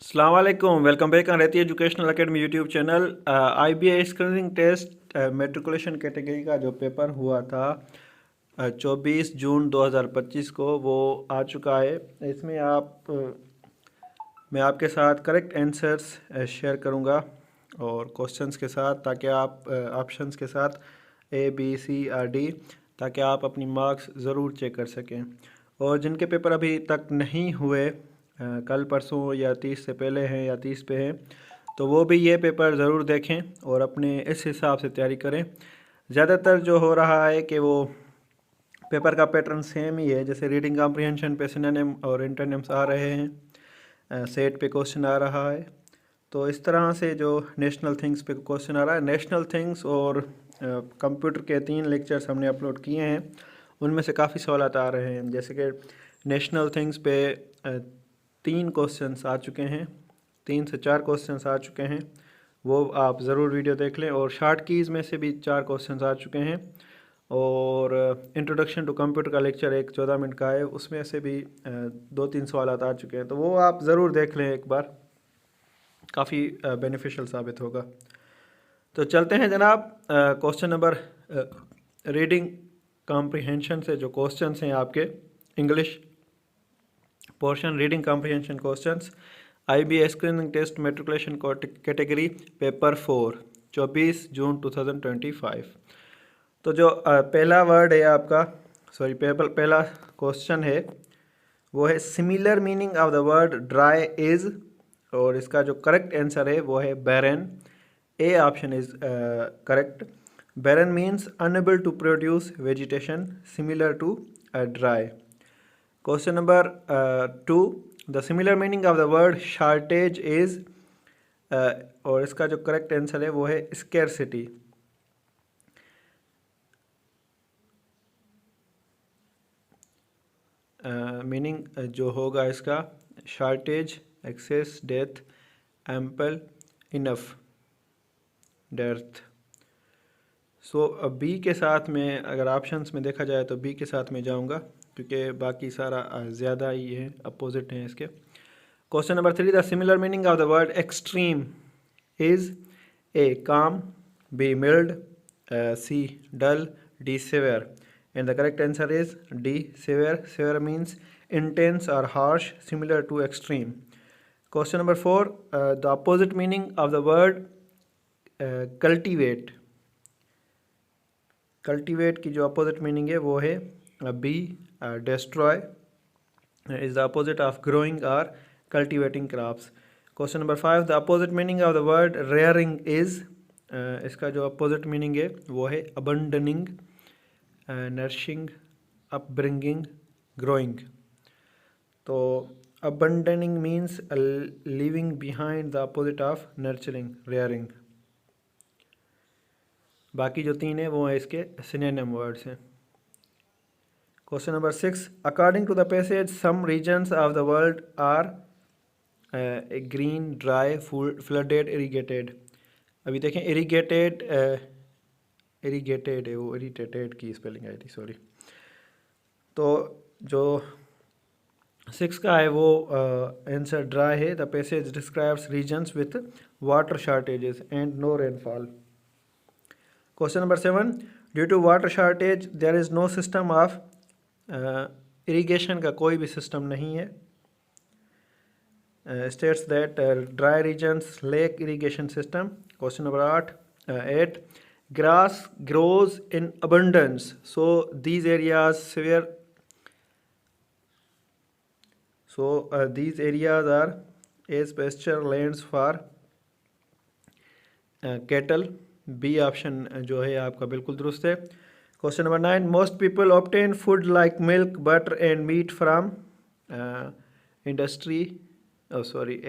अस्सलाम वालेकुम, welcome back on रहती educational academy YouTube channel. IBA screening test matriculation category का जो पेपर हुआ था 24 जून 2025 को, वो आ चुका है। इसमें मैं आपके साथ करेक्ट आंसर्स शेयर करूंगा और क्वेश्चंस के साथ, ताकि आप ऑप्शंस के साथ A B C or D, ताकि आप अपनी मार्क्स ज़रूर चेक कर सकें। और जिनके पेपर अभी तक नहीं हुए, कल परसों या 30 से पहले हैं या 30 पे हैं, तो वो भी ये पेपर ज़रूर देखें और अपने इस हिसाब से तैयारी करें। ज़्यादातर जो हो रहा है कि वो पेपर का पैटर्न सेम ही है, जैसे रीडिंग कॉम्प्रिहेंशन पे सिनोनिम और एंटोनिम्स आ रहे हैं, सेट पे क्वेश्चन आ रहा है। तो इस तरह से जो नेशनल थिंग्स पे क्वेश्चन आ रहा है, नेशनल थिंग्स और कंप्यूटर के 3 लेक्चर्स हमने अपलोड किए हैं, उनमें से काफ़ी सवालात आ रहे हैं। जैसे कि नेशनल थिंग्स पे 3 क्वेश्चंस आ चुके हैं, 3 से 4 क्वेश्चंस आ चुके हैं, वो आप ज़रूर वीडियो देख लें। और शार्ट कीज़ में से भी 4 क्वेश्चंस आ चुके हैं। और इंट्रोडक्शन टू कंप्यूटर का लेक्चर एक 14 मिनट का है, उसमें से भी 2-3 सवालात आ चुके हैं, तो वो आप ज़रूर देख लें एक बार, काफ़ी बेनिफिशियल साबित होगा। तो चलते हैं जनाब, क्वेश्चन नंबर रीडिंग कॉम्प्रिहेंशन से जो क्वेश्चंस हैं आपके English portion, reading comprehension questions, IBA screening test matriculation category paper 4 24 June 2025। तो जो पहला वर्ड है आपका, पहला क्वेश्चन है, वो है similar meaning of the word dry is, और इसका जो करेक्ट आंसर है वो है barren. A option is correct. Barren means unable to produce vegetation similar to dry. Question number 2, the similar meaning of the word shortage is, और इसका जो correct answer है वो है स्केर्सिटी। मीनिंग जो होगा इसका, shortage, excess, death, ample, enough, dearth. So B के साथ में, अगर ऑप्शंस में देखा जाए तो बी के साथ में जाऊंगा, क्योंकि बाकी सारा ज़्यादा ही है, अपोजिट हैं इसके। Question number 3, the similar meaning of the word extreme is A calm, B mild, C dull, D severe. And the correct answer is D, severe. Severe means intense or harsh, similar to extreme. Question number 4, the opposite meaning of the word cultivate. Cultivate की जो opposite meaning है वो है B, destroy is the opposite of growing or cultivating crops. Question number 5, the opposite meaning of the word rearing is, इसका जो opposite meaning है वो है abandoning, नर्शिंग, अपब्रिंगिंग, ग्रोइंग। तो abandoning means leaving behind the opposite of nurturing, rearing. बाकी जो 3 है वो है इसके सिनोनिम वर्ड्स हैं। Question number 6, according to the passage some regions of the world are green, dry, flooded, irrigated. अभी देखें, इरीगेटेड है, वो इरीटेटेड की स्पेलिंग आई थी, सॉरी। तो जो 6 का है वो आंसर ड्राई है। The passage describes regions with water shortages and no rainfall. Question number 7, due to water shortage there is no system of, irrigation का कोई भी सिस्टम नहीं है। States that dry regions lack irrigation system. Question number 8, grass grows in abundance, so these areas are as pasture lands for cattle. B option जो है आपका बिल्कुल दुरुस्त है। Question number 9, most people obtain food like milk, butter and meat from industry, a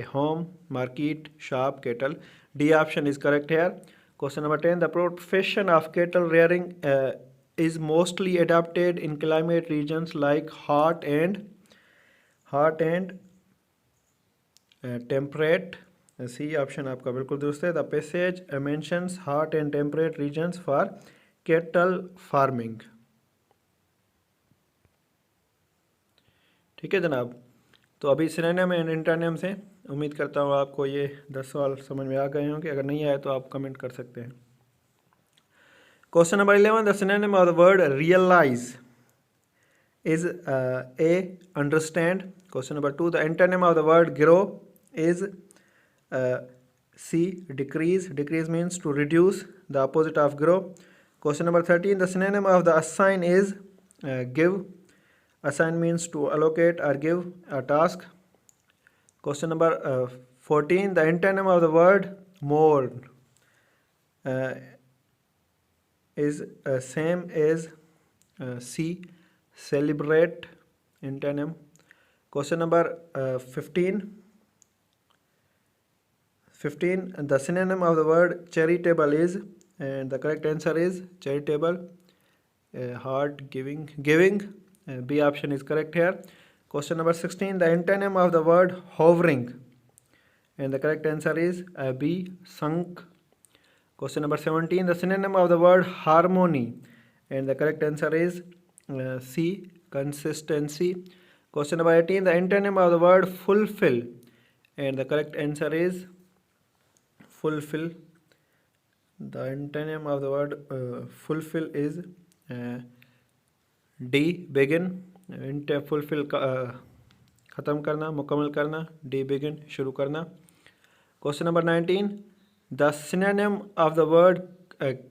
home, market, shop, cattle. D option is correct here. Question number 10, the profession of cattle rearing is mostly adapted in climate regions like hot and temperate. C option आपका बिल्कुल दुरुस्त है। The passage mentions hot and temperate regions for cattle farming. ठीक है जनाब। तो अभी synonym and antonyms हैं, उम्मीद करता हूँ आपको ये 10 सवाल समझ में आ गए होंगे। अगर नहीं आए तो आप कमेंट कर सकते हैं। Question number 11, the synonym of the word realize is A, understand. Question number 2, the antonym of the word grow is C, decrease. Decrease means to reduce, the opposite of grow. Question number 13, the synonym of the assign is give. Assign means to allocate or give a task. Question number 14, the antonym of the word mourn is same as C, celebrate, antonym. Question number 15, the synonym of the word charitable is, and the correct answer is charitable, heart, giving. B option is correct here. Question number 16, the antonym of the word hovering, and the correct answer is B, sunk. Question number 17, the synonym of the word harmony, and the correct answer is C, consistency. Question number 18, the antonym of the word fulfill, and the correct answer is fulfill. The antonym of the word fulfill is D, begin. fulfill ख़त्म करना, मुकम्मल करना. D, begin, शुरू करना. Question number 19, the synonym of the word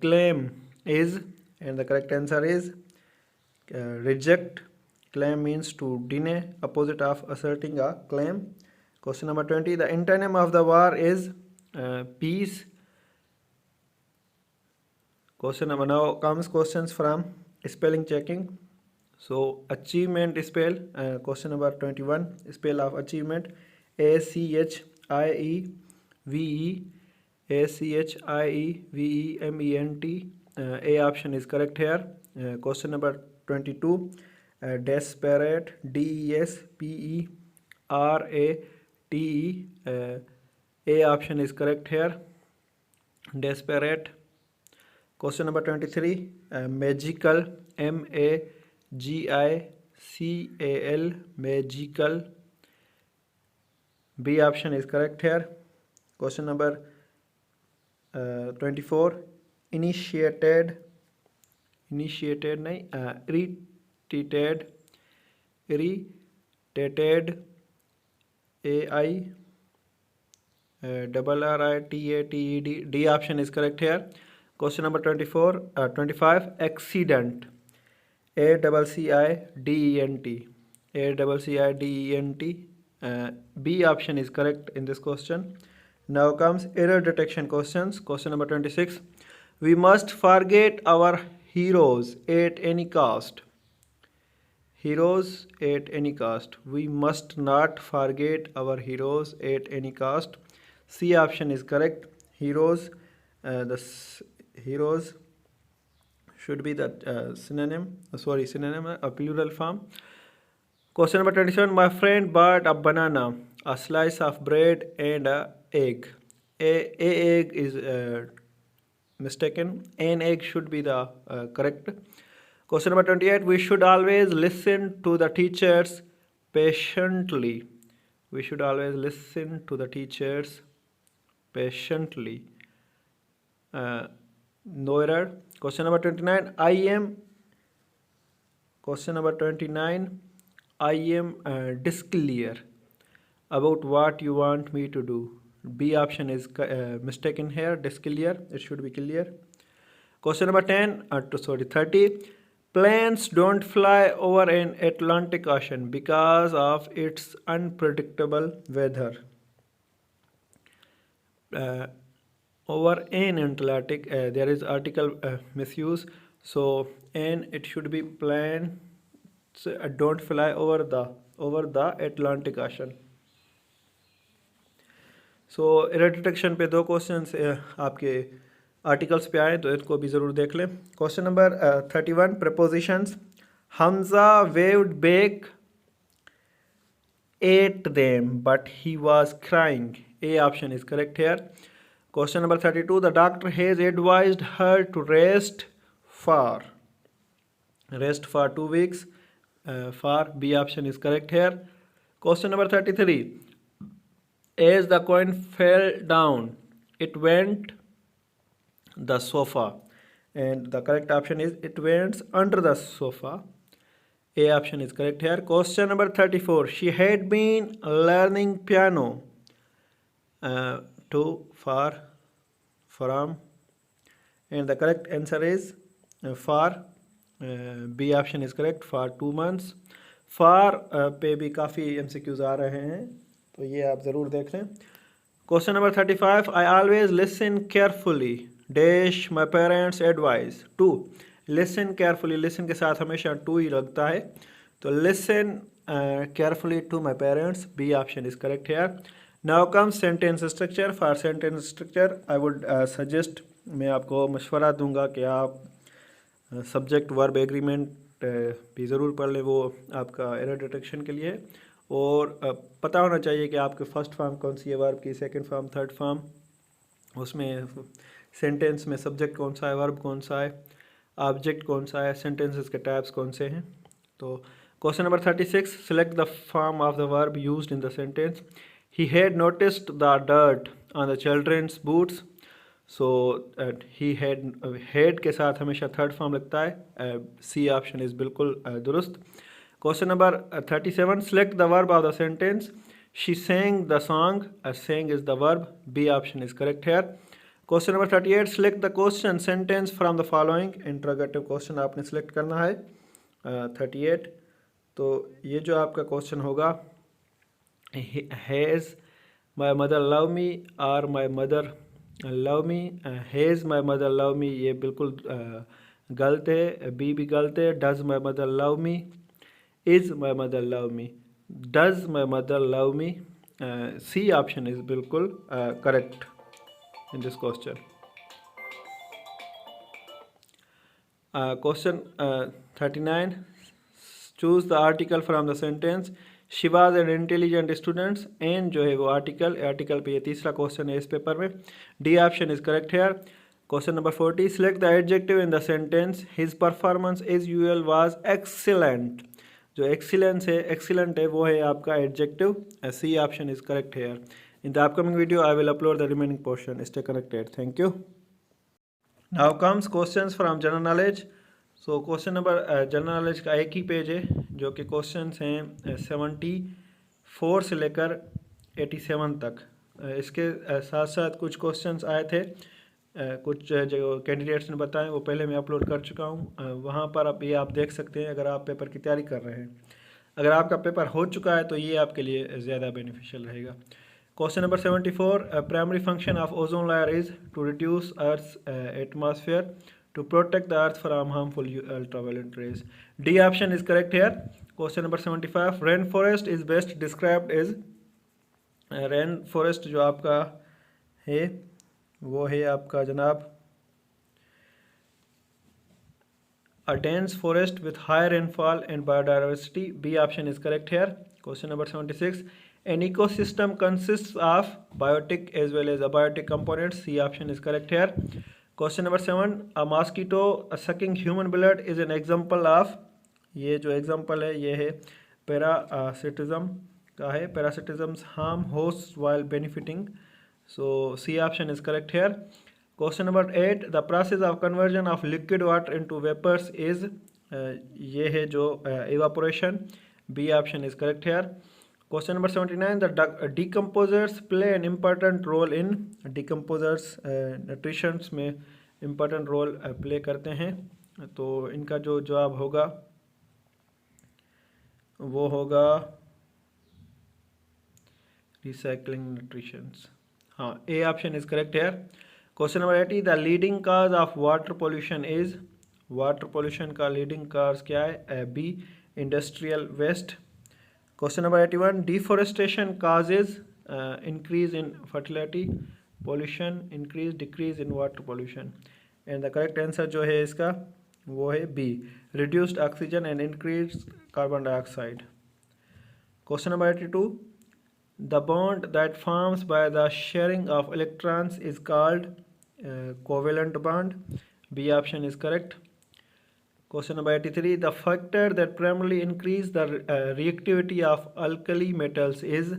claim is, and the correct answer is reject. Claim means to deny, opposite of asserting a claim. Question number 20, the antonym of the war is peace. Question number, now comes questions from spelling checking. So achievement spell, question number 21, spell of achievement ACHIEVE, ACHIEVEMENT. A option is correct here. Question number 22, desperate, DESPERATE. A option is correct here, desperate. Question number 23, magical, MAGICAL, magical. B option is correct here. Question number 24, initiated नहीं, irritated, AIRRITATED. D option is correct here. Question number 25, accident, ACCIDENT, ACCIDENT. B option is correct in this question. Now comes error detection questions. Question number 26, we must forget our heroes at any cost. Heroes at any cost. We must not forget our heroes at any cost. C option is correct. Heroes, heroes should be the synonym, a plural form. Question number 27, my friend bought a banana, a slice of bread and a egg. A egg is mistaken. An egg should be the correct. Question number 28, we should always listen to the teachers patiently. We should always listen to the teachers patiently. No error. Question number 29, I am disclear about what you want me to do. B option is mistaken here, disclear. It should be clear. Question number 30, planes don't fly over an Atlantic Ocean because of its unpredictable weather. Over an Atlantic, there is article misuse, so an, it should be planes don't fly over the Atlantic Ocean. So error detection पे 2 questions आपके articles पे आए, तो इनको भी ज़रूर देख लें. Question number 31, prepositions. Hamza waved back at them but he was crying. A option is correct here. Question number 32, the doctor has advised her to rest for 2 weeks. For B option is correct here. Question number 33, As the coin fell down, it went the sofa. And the correct option is it went under the sofa. A option is correct here. Question number 34. She had been learning piano to far from, and the correct answer is far. B option is correct, for 2 months. फार पे भी काफ़ी MCQs आ रहे हैं, तो ये आप ज़रूर देख लें. Question number 35. I always listen carefully dash my parents advice to. Listen carefully, listen के साथ हमेशा टू ही लगता है, तो listen carefully to my parents. B option is correct here. Now comes sentence structure. For sentence structure I would suggest, मैं आपको मशवरा दूंगा कि आप सब्जेक्ट वर्ब एग्रीमेंट भी ज़रूर पढ़ लें, वो आपका एरर डिटेक्शन के लिए. और पता होना चाहिए कि आपके फर्स्ट फॉर्म कौन सी है वर्ब की, सेकंड फॉर्म, थर्ड फॉर्म, उसमें सेंटेंस में सब्जेक्ट कौन सा है, वर्ब कौन सा है, ऑब्जेक्ट कौन सा है, सेंटेंसेस के टाइप्स कौन से हैं. तो question number 36. Select the form of the verb used in the sentence. He had noticed the dirt on the children's boots. So he had के साथ हमेशा थर्ड फॉर्म लगता है. सी ऑप्शन इज़ बिल्कुल दुरुस्त. Question number 37. Select the verb of the sentence. She sang the song. sang is the verb. B option is correct here. Question number 38. Select the question sentence from the following. Interrogative question आपने select करना है. 38. तो ये जो आपका question होगा, has my mother love me और my mother love me. Has my mother love me ये बिल्कुल गलत है, बी भी गलत है. Does my mother love me, is my mother love me, does my mother love me. C option is बिल्कुल correct in this question. Question 39. Choose the article from the sentence. She was an intelligent student. And जो है वो article पे ये तीसरा question है इस paper में. D option is correct here. Question number 40. Select the adjective in the sentence. His performance as usual was excellent. जो एक्सीलेंस है, एक्सीलेंट है, वो है आपका adjective. C option is correct here. In the upcoming video, I will upload the remaining portion. Stay connected. Thank you. Now comes questions from general knowledge. So question number general knowledge का एक ही page है, जो कि questions हैं 74 से लेकर 87 तक. इसके साथ साथ कुछ questions आए थे, कुछ जो कैंडिडेट्स ने बताए वो पहले मैं अपलोड कर चुका हूँ. वहाँ पर आप ये आप देख सकते हैं अगर आप पेपर की तैयारी कर रहे हैं. अगर आपका पेपर हो चुका है तो ये आपके लिए ज़्यादा बेनिफिशियल रहेगा. Question number 74. A primary function of ozone layer is to reduce Earth's atmosphere to protect the Earth from harmful ultraviolet rays. D option is correct here. Question number 75. Rainforest is best described as rainforest जो आपका है वो है आपका जनाब a dense forest with high rainfall and biodiversity. B option is correct here. Question number 76. An ecosystem consists of biotic as well as abiotic components. C option is correct here. Question number 7. A mosquito sucking human blood is an example of. ये जो example है ये है parasitism का है. Parasitisms harm hosts while benefiting. So C option is correct here. Question number 8. The process of conversion of liquid water into vapors is ये है जो evaporation. B option is correct here. Question number 79. The decomposers play an important role in. Decomposers nutrition में important role play करते हैं, तो इनका जो जवाब होगा वो होगा recycling nutritions. हाँ, A option is correct here. Question number 80. The leading cause of water pollution is. Water pollution का leading cause क्या है? B. Industrial waste. Question number 81. Deforestation causes increase in fertility, pollution, decrease in water pollution. And the correct answer जो है इसका वो है B. Reduced oxygen and increased carbon dioxide. Question number 82. The bond that forms by the sharing of electrons is called covalent bond. B option is correct. Question number 83. The factor that primarily increase the reactivity of alkali metals is.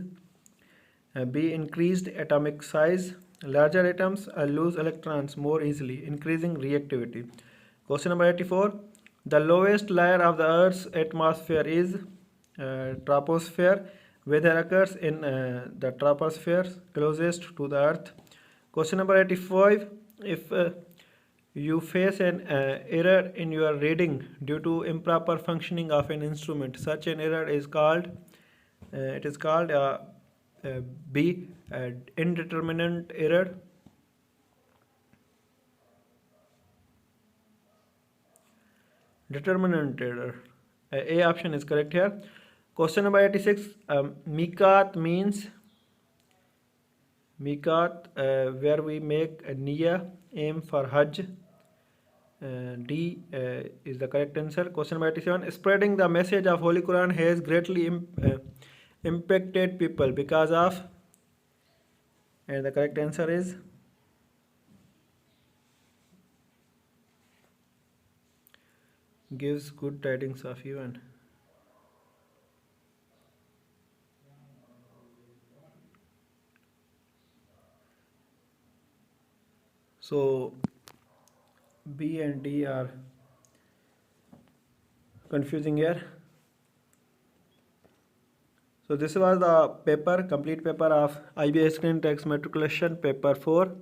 B. Increased atomic size. Larger atoms lose electrons more easily, increasing reactivity. Question number 84. The lowest layer of the Earth's atmosphere is troposphere. Weather occurs in the troposphere closest to the Earth. Question number 85. If you face an error in your reading due to improper functioning of an instrument, such an error is called B. Indeterminate error. Determinant error. A option is correct here. Question number 86. Miqat means where we make a niyyah, aim for Hajj. D is the correct answer. Question number 87. Spreading the message of Holy Quran has greatly impacted people because of, and the correct answer is gives good tidings of heaven. So B and D are confusing here. So this was the complete paper of IBA Screen Text Matriculation Paper 4.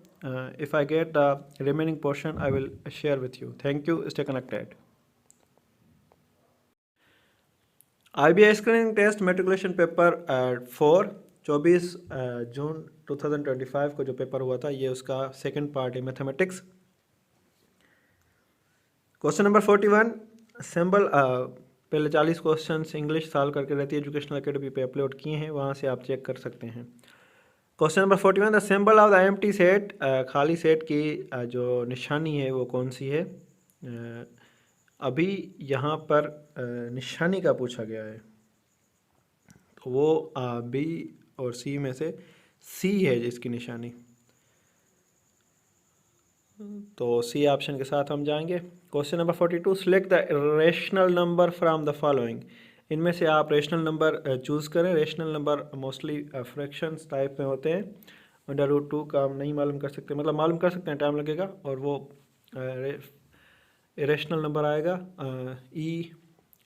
If I get the remaining portion, I will share with you. Thank you. Stay connected. IBA Screening Test Matriculation Paper 4 24 June 2025 को जो paper हुआ था, ये उसका second part है, mathematics. Question number 41. Symbol पहले 40 questions English solve करके रहती है एजुकेशनल एकेडमी पे अपलोड किए हैं, वहाँ से आप चेक कर सकते हैं. Question number 41. The symbol of the empty set, खाली सेट की जो निशानी है वो कौन सी है? अभी यहाँ पर निशानी का पूछा गया है, तो वो बी और सी में से सी है जिसकी निशानी, तो सी ऑप्शन के साथ हम जाएंगे. Question number 42. Select the rational number from the following. इनमें से आप रेशनल नंबर चूज़ करें. Rational number mostly fractions type में होते हैं. √2 का हम नहीं मालूम कर सकते, मतलब मालूम कर सकते हैं, टाइम लगेगा, और वो इरेशनल नंबर आएगा. ई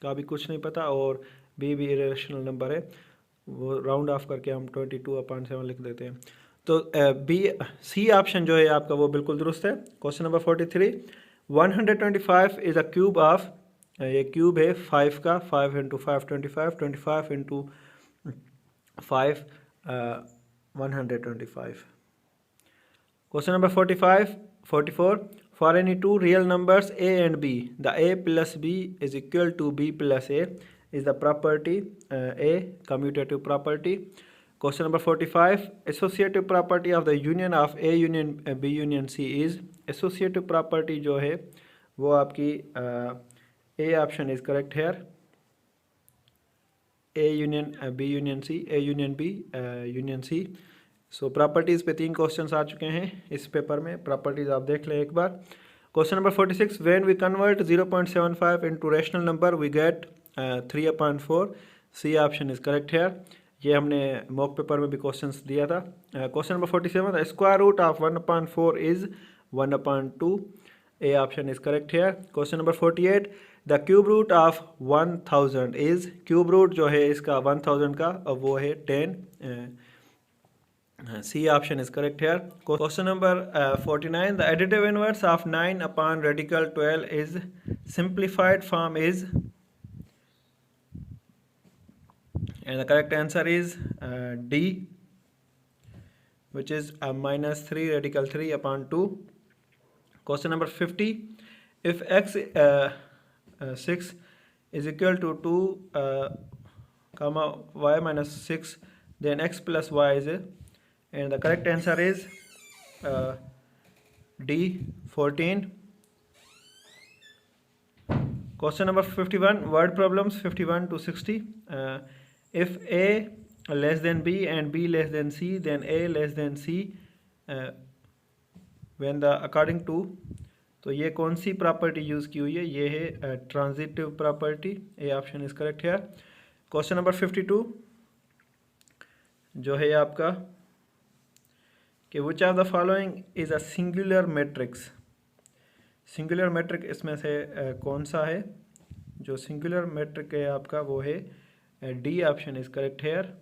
का भी कुछ नहीं पता, और बी भी इरेशनल नंबर है, वो राउंड ऑफ करके हम 22/7 लिख देते हैं. तो बी सी ऑप्शन जो है आपका वो बिल्कुल दुरुस्त है. Question number 43. 125 is a cube of, ये क्यूब है 5 का, 5 × 5 25, 25 × 5 125. Question number 44. For any two real numbers a and b, the a plus b is equal to b plus a is the property A, commutative property. Question number 45. Associative property of the union of A union B union C is, associative property जो है वो आपकी A option is correct here. A union B union C, A union B union C. So properties पे 3 questions आ चुके हैं इस paper में. Properties आप देख लें एक बार. Question number 46. When we convert 0.75 into rational number we get 3/4. C option is correct here. ये हमने मॉक पेपर में भी क्वेश्चंस दिया था. Question number 47. The square root of 1/4 is 1/2. A option is correct here. Question number 48. The cube root of 1000 is, cube root जो है इसका 1000 का, और वो है 10. C option is correct here. Question number 49. The additive inverse of 9 upon radical 12 is, simplified form is, and the correct answer is D, which is -3 radical 3 upon 2. Question number 50. If x 6 is equal to 2 comma y minus 6, then x plus y is a, and the correct answer is D, 14. Question number 51. Word problems 51 to 60. If A less than B and B less than C, then A less than C when the according to, तो ये कौन सी property use की हुई है? ये है transitive property. A option is correct है. Question number 52 जो है आपका कि which of the following is a singular matrix. Singular matrix इसमें से कौन सा है? जो सिंगुलर मैट्रिक है आपका वो है D option is correct hair.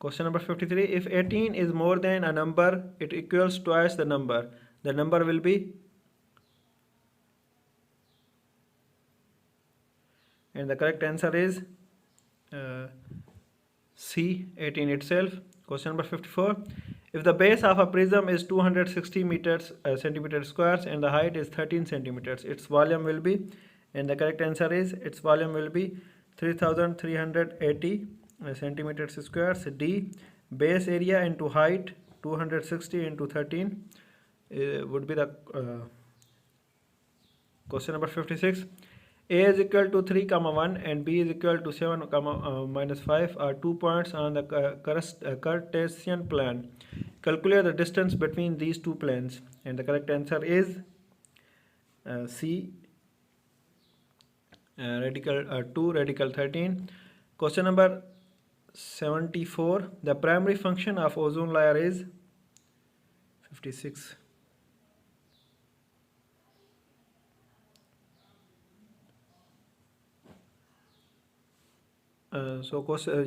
Question number 53. If 18 is more than a number, it equals twice the number. The number will be? And the correct answer is C, 18 itself. Question number 54. If the base of a prism is 260 centimeters squares and the height is 13 centimeters, its volume will be? And the correct answer is its volume will be 3380 centimeters squares. D, base area into height 260 into 13 would be the question number 56. A is equal to 3 comma 1 and B is equal to 7 comma minus 5 are 2 points on the Cartesian plan. Calculate the distance between these two planes, and the correct answer is C, radical 2 radical 13. Question number 74. The primary function of ozone layer is? 56.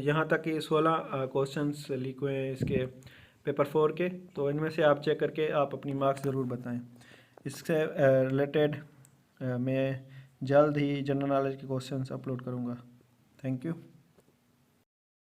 यहाँ तक कि 16 questions leak हुए हैं इसके paper 4 के, तो इनमें से आप चेक करके आप अपनी मार्क्स ज़रूर बताएं। इससे रिलेटेड मैं जल्द ही जनरल नॉलेज के क्वेश्चंस अपलोड करूँगा। Thank you.